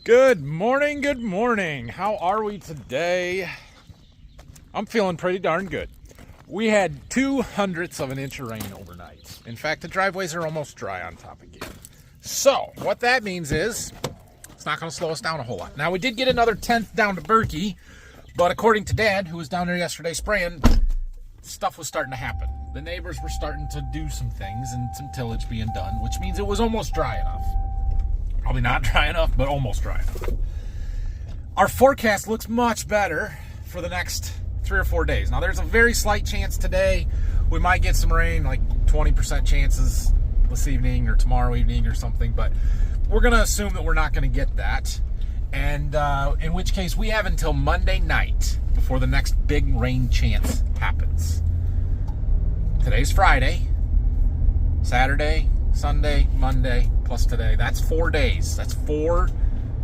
Good morning, good morning. How are we today? I'm feeling pretty darn good. We had 2/100ths of an inch of rain overnight. In fact, the driveways are almost dry on top again. So, what that means is, it's not going to slow us down a whole lot. Now, we did get another 10th down to Berkey, but according to Dad, who was down there yesterday spraying, stuff was starting to happen. The neighbors were starting to do some things and some tillage being done, which means it was almost dry enough. Probably not dry enough, but almost dry enough. Our forecast looks much better for the next 3 or 4 days. Now, there's a very slight chance today we might get some rain, like 20% chances this evening or tomorrow evening or something, but we're going to assume that we're not going to get that. And in which case, we have until Monday night before the next big rain chance happens. Today's Friday, Saturday, Sunday, Monday, plus today. That's 4 days. That's 4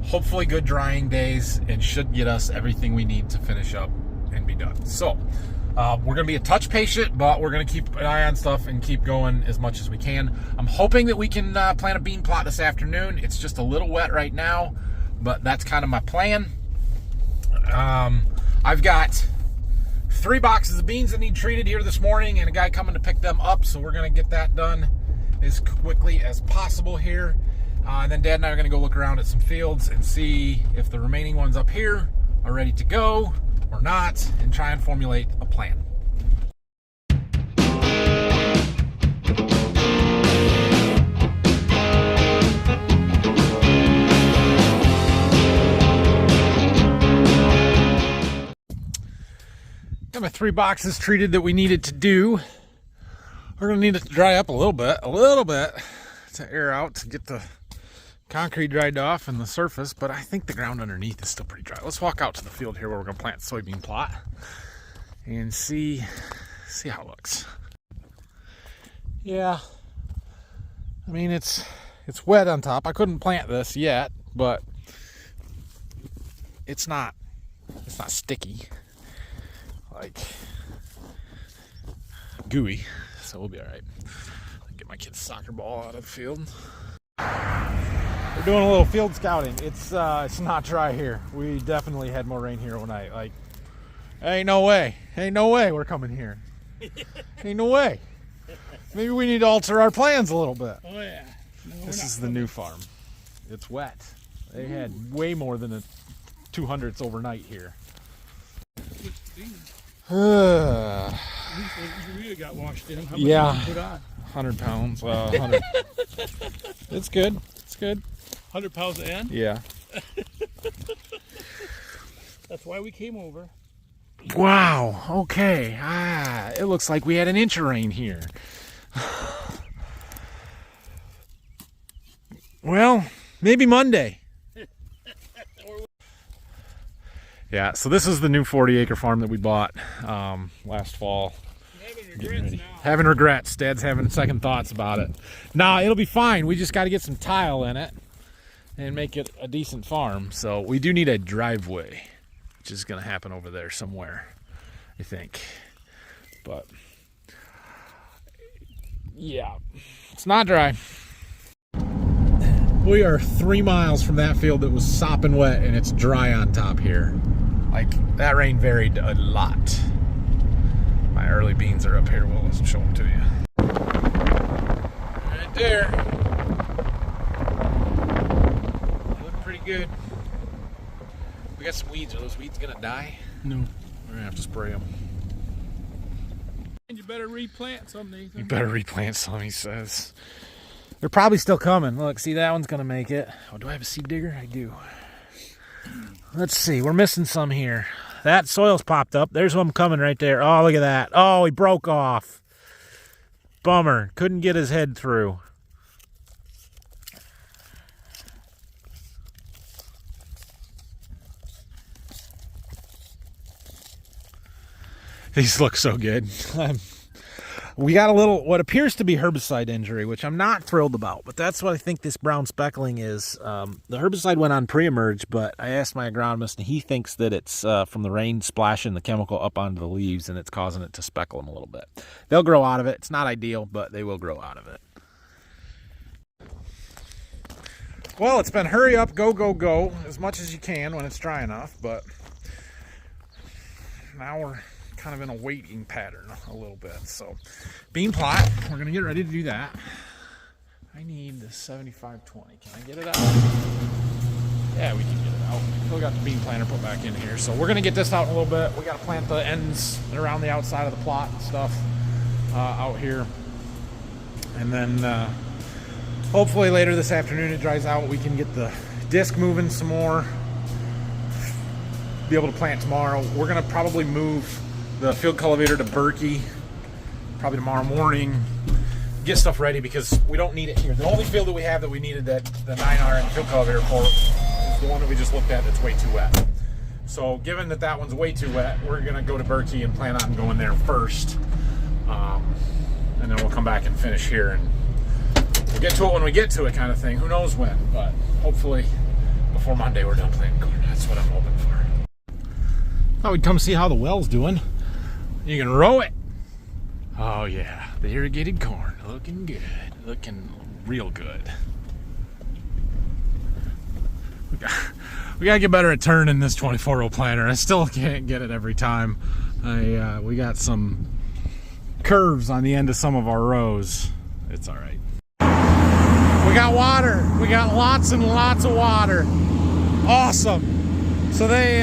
hopefully good drying days and should get us everything we need to finish up and be done. So we're going to be a touch patient, but we're going to keep an eye on stuff and keep going as much as we can. I'm hoping that we can plant a bean plot this afternoon. It's just a little wet right now, but that's kind of my plan. I've got 3 boxes of beans that need treated here this morning and a guy coming to pick them up, so we're going to get that done as quickly as possible here. And then Dad and I are going to go look around at some fields and see if the remaining ones up here are ready to go or not, and try and formulate a plan. Got my 3 boxes treated that we needed to do. We're going to need it to dry up a little bit to air out, to get the concrete dried off and the surface, but I think the ground underneath is still pretty dry. Let's walk out to the field here where we're going to plant soybean plot and see how it looks. Yeah, I mean, it's wet on top. I couldn't plant this yet, but it's not sticky, like gooey. So we'll be all right. Get my kid's soccer ball out of the field. We're doing a little field scouting. It's not dry here. We definitely had more rain here overnight. Like, ain't no way we're coming here. Ain't no way. Maybe we need to alter our plans a little bit. Oh yeah. No, this is the new farm. It's wet. They had way more than 2/100ths overnight here. You really got washed in. How much Yeah, did you put on? 100 pounds. 100. It's good. It's good. 100 pounds an end? Yeah. That's why we came over. Wow. Okay. It looks like we had an inch of rain here. Well, maybe Monday. Yeah, so this is the new 40-acre farm that we bought last fall. Having regrets. Dad's having second thoughts about it. Nah, it'll be fine. We just got to get some tile in it and make it a decent farm. So we do need a driveway, which is going to happen over there somewhere, I think. But yeah, it's not dry. We are 3 miles from that field that was sopping wet, and it's dry on top here. Like, that rain varied a lot. My early beans are up here. Well, let's show them to you. Right there. They look pretty good. We got some weeds. Are those weeds gonna die? No. We're gonna have to spray them. And you better replant some, Nathan. You better replant some, he says. They're probably still coming. Look, see, that one's gonna make it. Oh, do I have a seed digger? I do. Let's see. We're missing some here. That soil's popped up. There's one coming right there. Oh, look at that. Oh, he broke off. Bummer. Couldn't get his head through. These look so good. We got a little, what appears to be herbicide injury, which I'm not thrilled about, but that's what I think this brown speckling is. The herbicide went on pre-emerge, but I asked my agronomist, and he thinks that it's from the rain splashing the chemical up onto the leaves, and it's causing it to speckle them a little bit. They'll grow out of it. It's not ideal, but they will grow out of it. Well, it's been hurry up, go, go, go as much as you can when it's dry enough, but now we're kind of in a waiting pattern a little bit. So bean plot, we're gonna get ready to do that. I need the 7520. Can I get it out? Yeah, we can get it out. Still got the bean planter put back in here. So we're gonna get this out in a little bit. We gotta plant the ends around the outside of the plot and stuff out here. And then hopefully later this afternoon it dries out. We can get the disc moving some more. Be able to plant tomorrow. We're gonna probably move the field cultivator to Berkey probably tomorrow morning. Get stuff ready because we don't need it here. The only field that we have that we needed the 9R and field cultivator for is the one that we just looked at that's way too wet. So given that that one's way too wet, we're gonna go to Berkey and plan on going there first. And then we'll come back and finish here, and we'll get to it when we get to it, kind of thing. Who knows when, but hopefully before Monday we're done planting corn. That's what I'm hoping for. Thought we'd come see how the well's doing. You can row it. Oh yeah, the irrigated corn, looking good, looking real good. We gotta get better at turning this 24-row planter. I still can't get it every time. We got some curves on the end of some of our rows. It's all right. We got water. We got lots and lots of water. Awesome. So they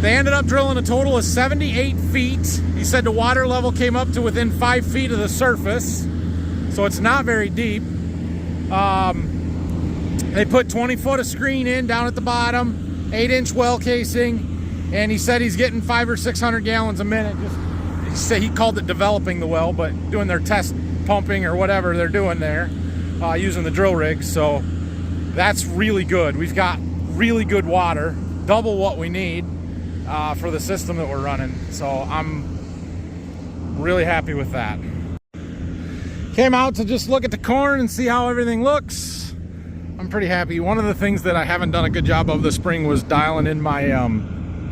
ended up drilling a total of 78 feet. He said the water level came up to within 5 feet of the surface, so it's not very deep. They put 20 foot of screen in down at the bottom, 8-inch well casing, and he said he's getting 500 or 600 gallons a minute. He called it developing the well, but doing their test pumping or whatever they're doing there, using the drill rig. So that's really good. We've got really good water, double what we need for the system that we're running. So I'm really happy with that. Came out to just look at the corn and see how everything looks. I'm pretty happy. One of the things that I haven't done a good job of this spring was dialing in my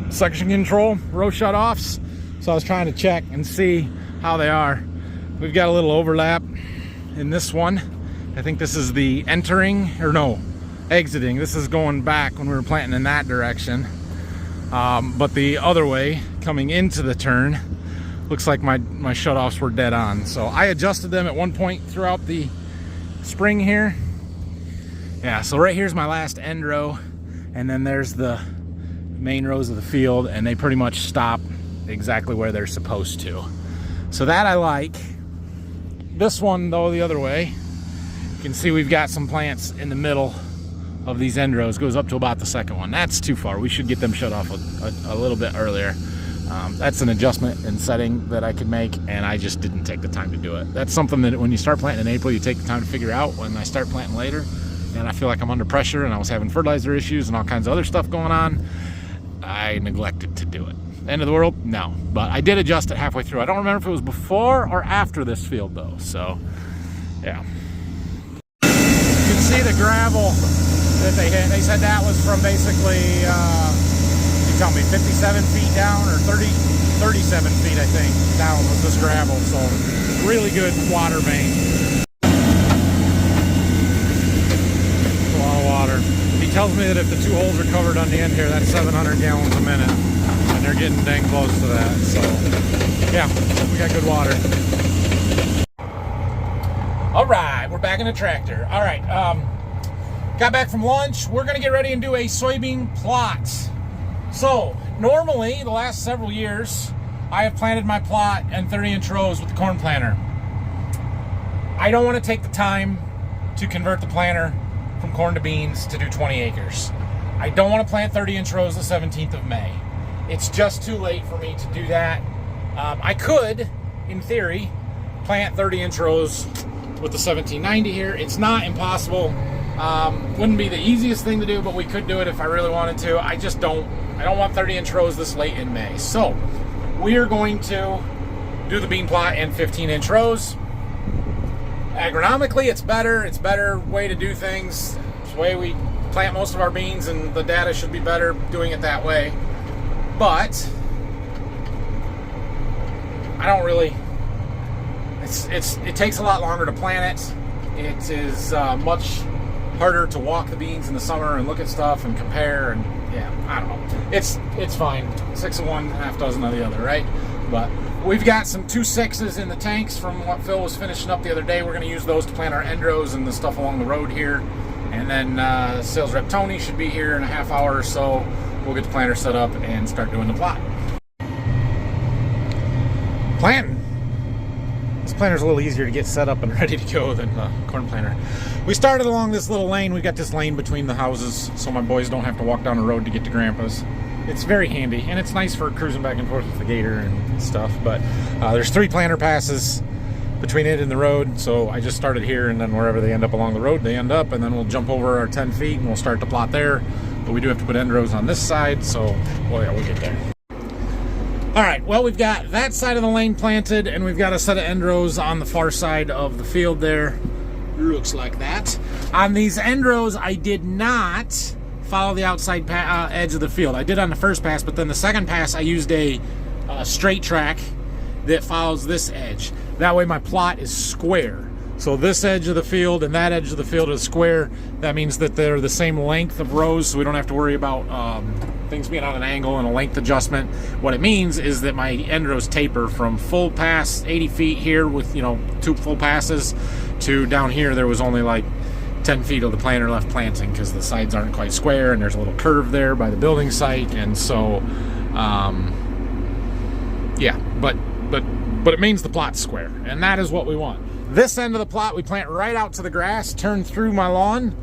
suction control row shutoffs. So I was trying to check and see how they are. We've got a little overlap in this one. I think this is the entering, or no, exiting. This is going back when we were planting in that direction. But the other way, coming into the turn, looks like my shutoffs were dead on. So I adjusted them at one point throughout the spring here. Yeah, so right here's my last end row, and then there's the main rows of the field, and they pretty much stop exactly where they're supposed to. So that I like. This one though, the other way, you can see we've got some plants in the middle of these end rows. Goes up to about the second one. That's too far. We should get them shut off a little bit earlier. That's an adjustment and setting that I could make, and I just didn't take the time to do it. That's something that when you start planting in April, you take the time to figure out. When I start planting later and I feel like I'm under pressure and I was having fertilizer issues and all kinds of other stuff going on, I neglected to do it. End of the world? No. But I did adjust it halfway through. I don't remember if it was before or after this field though. So, yeah. You can see the gravel that they hit. They said that was from basically, you tell me, 57 feet down or 37 feet, I think, down was this gravel. So, really good water main. A lot of water. He tells me that if the 2 holes are covered on the end here, that's 700 gallons a minute. And they're getting dang close to that. So, yeah, we got good water. All right, we're back in the tractor. All right, got back from lunch. We're going to get ready and do a soybean plot. So, normally, the last several years, I have planted my plot in 30-inch rows with the corn planter. I don't want to take the time to convert the planter from corn to beans to do 20 acres. I don't want to plant 30-inch rows the 17th of May. It's just too late for me to do that. I could, in theory, plant 30-inch rows with the 1790 here. It's not impossible. Wouldn't be the easiest thing to do, but we could do it if I really wanted to. I don't want 30-inch rows this late in May. So we are going to do the bean plot in 15-inch rows. Agronomically, it's better. It's a better way to do things. It's the way we plant most of our beans, and the data should be better doing it that way. But I don't really. It takes a lot longer to plant it. It is much harder to walk the beans in the summer and look at stuff and compare, and yeah, I don't know. It's fine. 6 of one, half dozen of the other, right? But we've got some 2.6s in the tanks from what Phil was finishing up the other day. We're going to use those to plant our endros and the stuff along the road here. And then sales rep Tony should be here in a half hour or so. We'll get the planter set up and start doing the plot. Planting. This planter's a little easier to get set up and ready to go than the corn planter. We started along this little lane. We got this lane between the houses so my boys don't have to walk down the road to get to Grandpa's. It's very handy, and it's nice for cruising back and forth with the gator and stuff, but there's 3 planter passes between it and the road, so I just started here, and then wherever they end up along the road, they end up, and then we'll jump over our 10 feet and we'll start the plot there. But we do have to put end rows on this side, so well, yeah, we'll get there. All right, well, we've got that side of the lane planted, and we've got a set of end rows on the far side of the field there. Looks like that. On these end rows, I did not follow the outside edge of the field. I did on the first pass, but then the second pass, I used a straight track that follows this edge. That way my plot is square. So this edge of the field and that edge of the field is square. That means that they're the same length of rows, so we don't have to worry about things being on an angle and a length adjustment. What it means is that my end rows taper from full pass 80 feet here with 2 full passes to down here there was only like 10 feet of the planter left planting because the sides aren't quite square and there's a little curve there by the building site, and so yeah, but it means the plot's square, and that is what we want. This end of the plot we plant right out to the grass, turn through my lawn,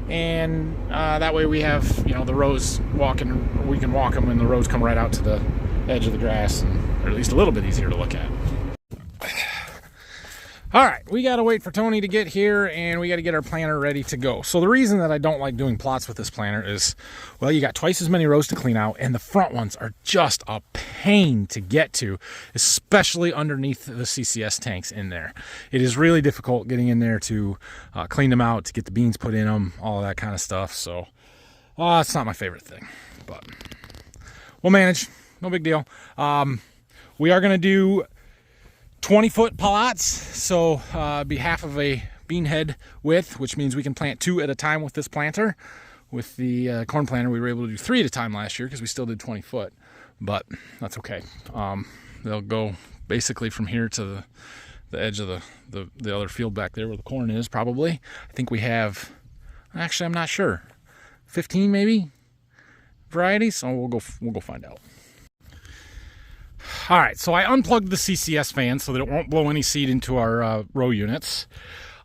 and that way we have the rows walking. We can walk them, and the rows come right out to the edge of the grass, or at least a little bit easier to look at. All right, we got to wait for Tony to get here, and we got to get our planter ready to go. So the reason that I don't like doing plots with this planter is, well, you got twice as many rows to clean out, and the front ones are just a pain to get to, especially underneath the CCS tanks in there. It is really difficult getting in there to clean them out, to get the beans put in them, all of that kind of stuff. So it's not my favorite thing, but we'll manage. No big deal. We are going to do 20-foot plots, so be half of a bean head width, which means we can plant 2 at a time with this planter. With the corn planter, we were able to do 3 at a time last year because we still did 20 foot, but that's okay. They'll go basically from here to the edge of the other field back there where the corn is, probably. I think we have, actually, I'm not sure, 15 maybe varieties, so we'll go find out. All right, so I unplugged the CCS fan so that it won't blow any seed into our row units.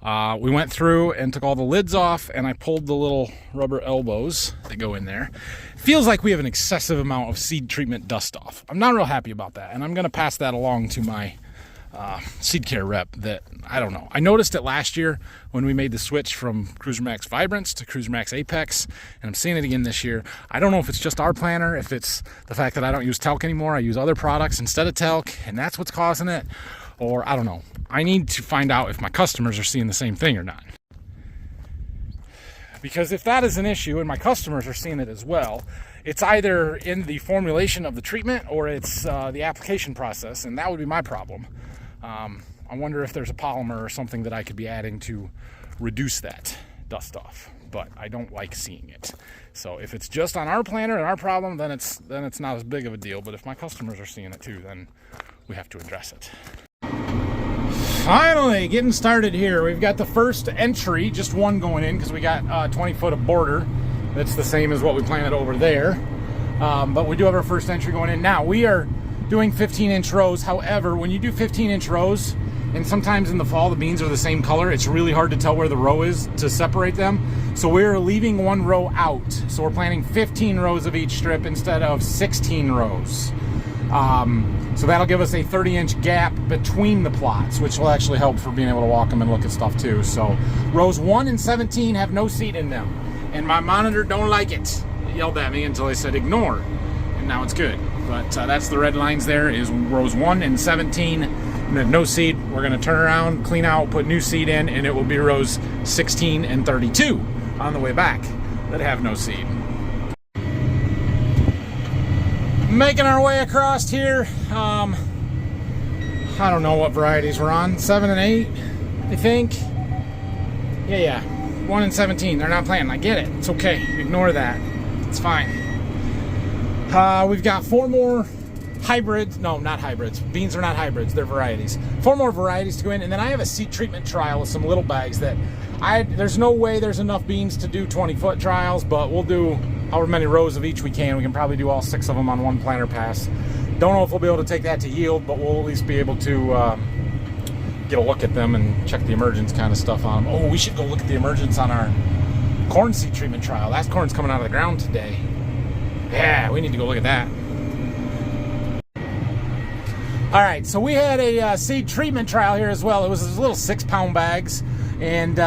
We went through and took all the lids off, and I pulled the little rubber elbows that go in there. Feels like we have an excessive amount of seed treatment dust off. I'm not real happy about that, and I'm going to pass that along to my seed care rep. That I don't know. I noticed it last year when we made the switch from Cruiser Max Vibrance to Cruiser Max Apex, and I'm seeing it again this year. I don't know if it's just our planter, if it's the fact that I don't use talc anymore. I use other products instead of talc, and that's what's causing it, or I don't know. I need to find out if my customers are seeing the same thing or not. Because if that is an issue and my customers are seeing it as well, it's either in the formulation of the treatment or it's the application process, and that would be my problem. I wonder if there's a polymer or something that I could be adding to reduce that dust off, but I don't like seeing it. So if it's just on our planter and our problem, then it's not as big of a deal. But if my customers are seeing it too, then we have to address it. Finally, getting started here. We've got the first entry, just one going in because we got 20 foot of border. That's the same as what we planted over there. But we do have our first entry going in. Now, we are doing 15-inch rows. However, when you do 15-inch rows, and sometimes in the fall the beans are the same color, it's really hard to tell where the row is to separate them. So we're leaving one row out. So we're planting 15 rows of each strip instead of 16 rows. So that'll give us a 30-inch gap between the plots, which will actually help for being able to walk them and look at stuff too. So rows 1 and 17 have no seed in them, and my monitor don't like it. It yelled at me until I said ignore, and now it's good. But that's the red lines there, is rows 1 and 17, and then no seed. We're going to turn around, clean out, put new seed in, and it will be rows 16 and 32 on the way back that have no seed. Making our way across here. I don't know what varieties we're on. 7 and 8, I think. Yeah. 1 in 17. They're not planting. I get it. It's okay. Ignore that. It's fine. We've got 4 more hybrids. No, not hybrids. Beans are not hybrids. They're varieties. 4 more varieties to go in. And then I have a seed treatment trial with some little bags that there's no way there's enough beans to do 20-foot trials, but we'll do however many rows of each we can. We can probably do all 6 of them on one planter pass. Don't know if we'll be able to take that to yield, but we'll at least be able to get a look at them and check the emergence kind of stuff on them. Oh, we should go look at the emergence on our corn seed treatment trial. That corn's coming out of the ground today. Yeah, we need to go look at that. All right, so we had a seed treatment trial here as well. It was those little 6-pound bags, and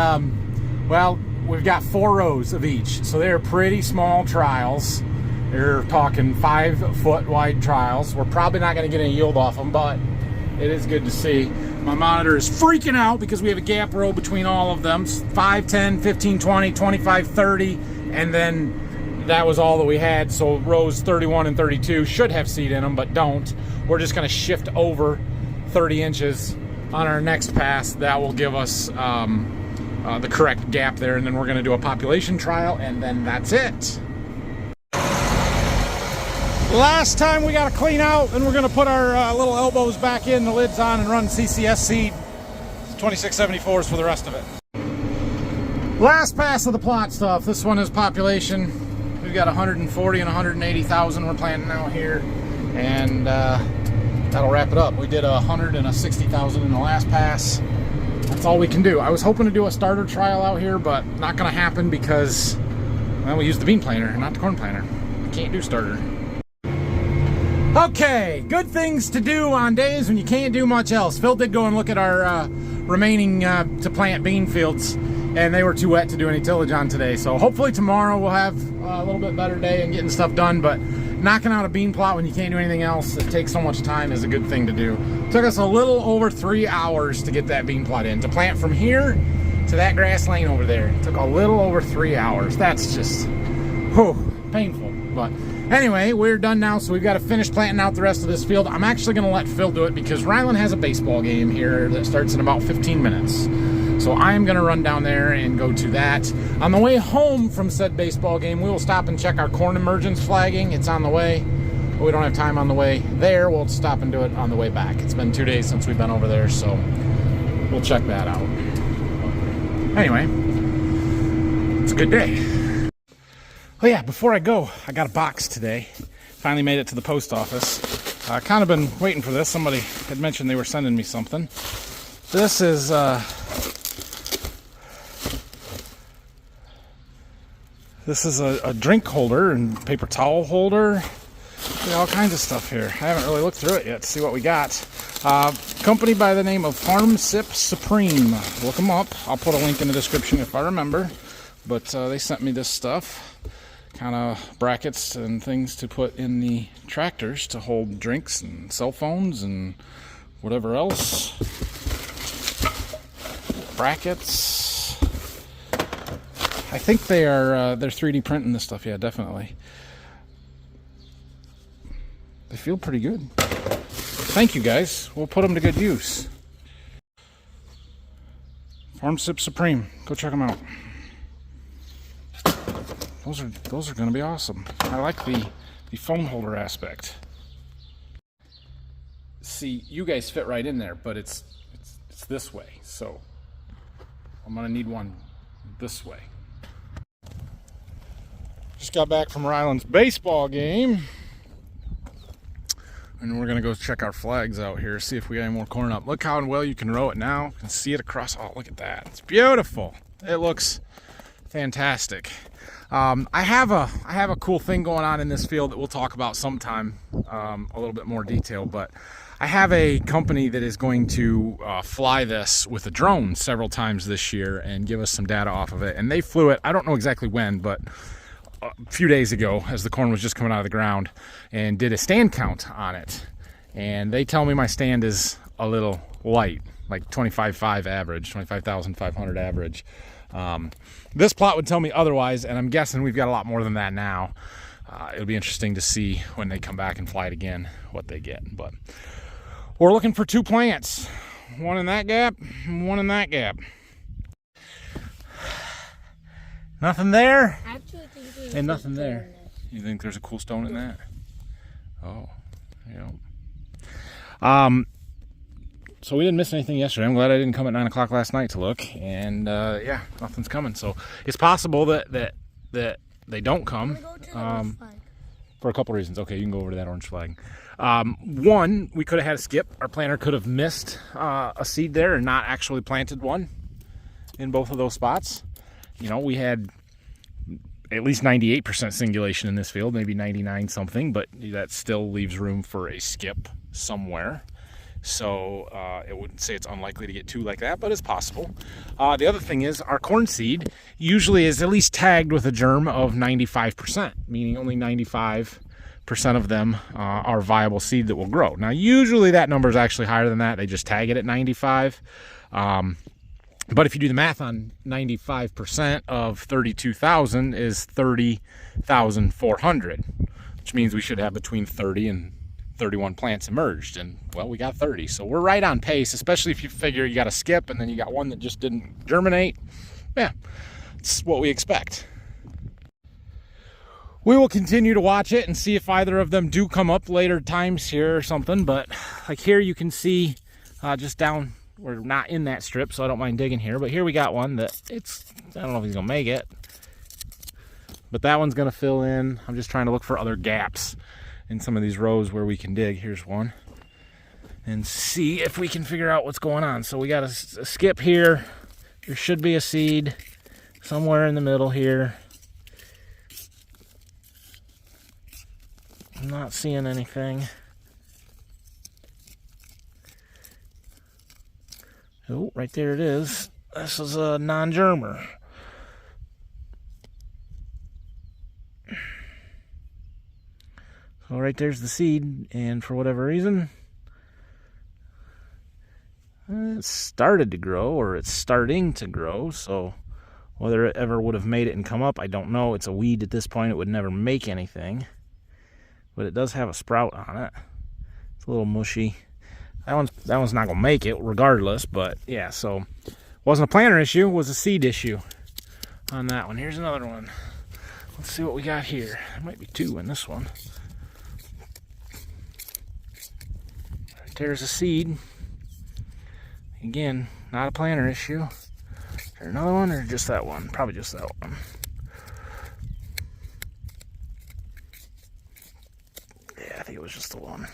well, we've got 4 rows of each. So they're pretty small trials. They're talking 5-foot wide trials. We're probably not going to get any yield off them, but it is good to see. My monitor is freaking out because we have a gap row between all of them. 5, 10, 15, 20, 25, 30, and then that was all that we had. So rows 31 and 32 should have seed in them, but don't. We're just going to shift over 30 inches on our next pass. That will give us the correct gap there, and then we're going to do a population trial, and then that's it. Last time we got to clean out, and we're going to put our little elbows back in, the lids on, and run CCS seed 2674s for the rest of it. Last pass of the plot stuff. This one is population. We've got 140 and 180,000 we're planting out here, and that'll wrap it up. We did 160,000 in the last pass. That's all we can do. I was hoping to do a starter trial out here, but not going to happen because, well, we used the bean planter, not the corn planter. We can't do starter. Okay, good things to do on days when you can't do much else. Phil did go and look at our remaining to plant bean fields, and they were too wet to do any tillage on today. So hopefully tomorrow we'll have a little bit better day and getting stuff done, but knocking out a bean plot when you can't do anything else, it takes so much time, is a good thing to do. It took us a little over 3 hours to get that bean plot in. To plant from here to that grass lane over there, it took a little over 3 hours. That's just, painful. But anyway, we're done now, so we've got to finish planting out the rest of this field. I'm actually going to let Phil do it because Ryland has a baseball game here that starts in about 15 minutes. So I'm going to run down there and go to that. On the way home from said baseball game, we will stop and check our corn emergence flagging. It's on the way, but we don't have time on the way there. We'll stop and do it on the way back. It's been 2 days since we've been over there, so we'll check that out. Anyway, it's a good day. Oh yeah, before I go, I got a box today. Finally made it to the post office. I've kind of been waiting for this. Somebody had mentioned they were sending me something. This is a drink holder and paper towel holder. All kinds of stuff here. I haven't really looked through it yet to see what we got. Company by the name of Farm Sip Supreme. Look them up. I'll put a link in the description if I remember. But they sent me this stuff. Kind of brackets and things to put in the tractors to hold drinks and cell phones and whatever else. Brackets. I think they are they're 3D printing this stuff. Yeah, definitely. They feel pretty good. Thank you, guys. We'll put them to good use. Farm Sip Supreme. Go check them out. Those are going to be awesome. I like the phone holder aspect. See, you guys fit right in there, but it's this way. So I'm going to need one this way. Just got back from Ryland's baseball game. And we're going to go check our flags out here, see if we got any more corn up. Look how well you can row it now. You can see it across. Oh, look at that. It's beautiful. It looks fantastic. I have a cool thing going on in this field that we'll talk about sometime, a little bit more detail, but I have a company that is going to fly this with a drone several times this year and give us some data off of it. And they flew it, I don't know exactly when, but a few days ago as the corn was just coming out of the ground, and did a stand count on it. And they tell me my stand is a little light, like 25.5 average, 25,500 average. This plot would tell me otherwise, and I'm guessing we've got a lot more than that now. It'll be interesting to see when they come back and fly it again what they get. But we're looking for 2 plants, one in that gap and one in that gap. Nothing there? I actually think there's And nothing a there. stone in You think there's a cool stone in that? Oh, yeah. So we didn't miss anything yesterday. I'm glad I didn't come at 9 o'clock last night to look. And yeah, nothing's coming. So it's possible that they don't come. Go to the orange flag. For a couple reasons. Okay, you can go over to that orange flag. One, we could have had a skip. Our planter could have missed a seed there and not actually planted one in both of those spots. You know, we had at least 98% singulation in this field, maybe 99 something, but that still leaves room for a skip somewhere. So it wouldn't say it's unlikely to get two like that, but it's possible. The other thing is our corn seed usually is at least tagged with a germ of 95%, meaning only 95% of them are viable seed that will grow. Now, usually that number is actually higher than that. They just tag it at 95. But if you do the math on 95% of 32,000 is 30,400, which means we should have between 30 and 31 plants emerged, and well, we got 30, so we're right on pace, especially if you figure you got a skip and then you got one that just didn't germinate. Yeah, it's what we expect. We will continue to watch it and see if either of them do come up later times here or something, but like here you can see just down, we're not in that strip, so I don't mind digging here, but here we got one that I don't know if he's gonna make it, but that one's gonna fill in. I'm just trying to look for other gaps in some of these rows where we can dig. Here's one, and see if we can figure out what's going on. So we got a skip here. There should be a seed somewhere in the middle here. I'm not seeing anything. Oh, right there it is. This is a non-germer. So right there's the seed, and for whatever reason, it started to grow, or it's starting to grow, so whether it ever would have made it and come up, I don't know. It's a weed at this point. It would never make anything, but it does have a sprout on it. It's a little mushy. That one's not gonna make it regardless, but yeah, so wasn't a planter issue, was a seed issue on that one. Here's another one. Let's see what we got here. There might be two in this one. There's a seed. Again, not a planter issue. Is there another one or just that one? Probably just that one. Yeah, I think it was just the one.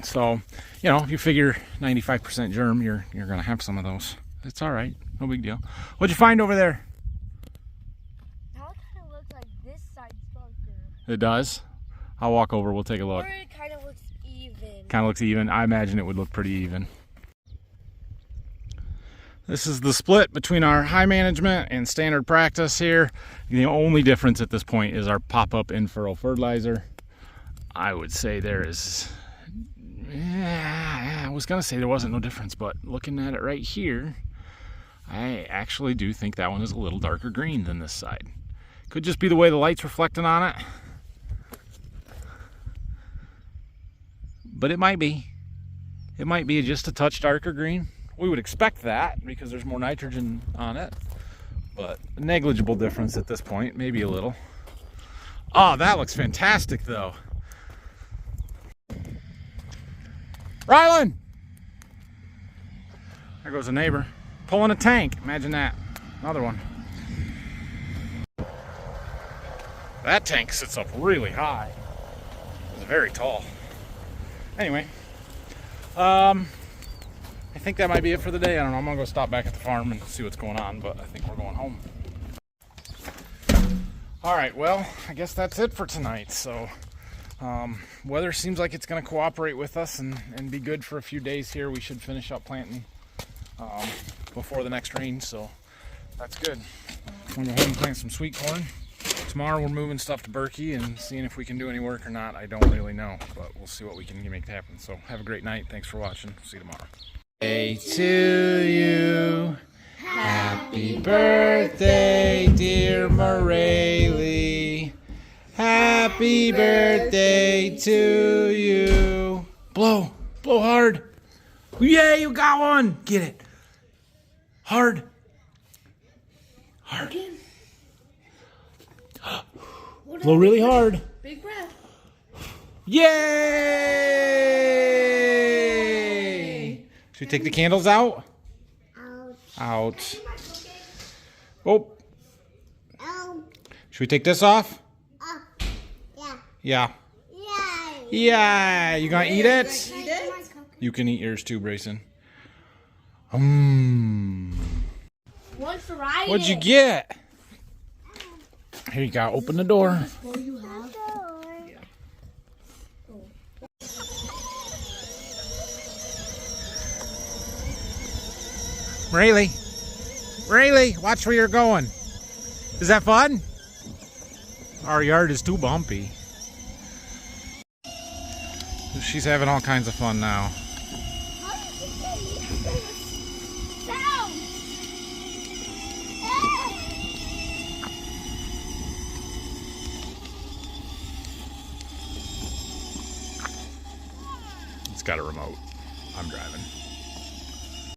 So, you know, if you figure 95% germ, you're gonna have some of those. It's all right, no big deal. What'd you find over there? Now it kind of looks like this side's darker. It does. I'll walk over. We'll take a look. Or it kind of looks even. Kind of looks even. I imagine it would look pretty even. This is the split between our high management and standard practice here. The only difference at this point is our pop-up in-furrow fertilizer. I would say there is, yeah, I was gonna say there wasn't no difference, but looking at it right here, I actually do think that one is a little darker green than this side. Could just be the way the light's reflecting on it. But it might be. It might be just a touch darker green. We would expect that because there's more nitrogen on it. But a negligible difference at this point, maybe a little. Oh, that looks fantastic though. Rylan! There goes a neighbor. Pulling a tank. Imagine that. Another one. That tank sits up really high. It's very tall. Anyway, I think that might be it for the day. I don't know. I'm gonna go stop back at the farm and see what's going on, but I think we're going home. All right, well, I guess that's it for tonight. So weather seems like it's gonna cooperate with us and be good for a few days here. We should finish up planting before the next rain, so that's good. I'm gonna go home and plant some sweet corn. Tomorrow we're moving stuff to Berkey and seeing if we can do any work or not. I don't really know, but we'll see what we can make happen. So have a great night. Thanks for watching. See you tomorrow. Hey to you. Happy birthday, dear Morelli. Happy birthday to you. Blow. Blow hard. Yeah, you got one. Get it. Hard. Again. Blow really hard. Big breath. Yay! Should we take the candles out? Out. Oh. Should we take this off? Yeah. Yeah. You gonna eat it? Eat it? You can eat yours too, Brayson. One variety. What'd you get? Here you go. Open the door. What do you have? Rayleigh, watch where you're going. Is that fun? Our yard is too bumpy. She's having all kinds of fun now. It's got a remote. I'm driving.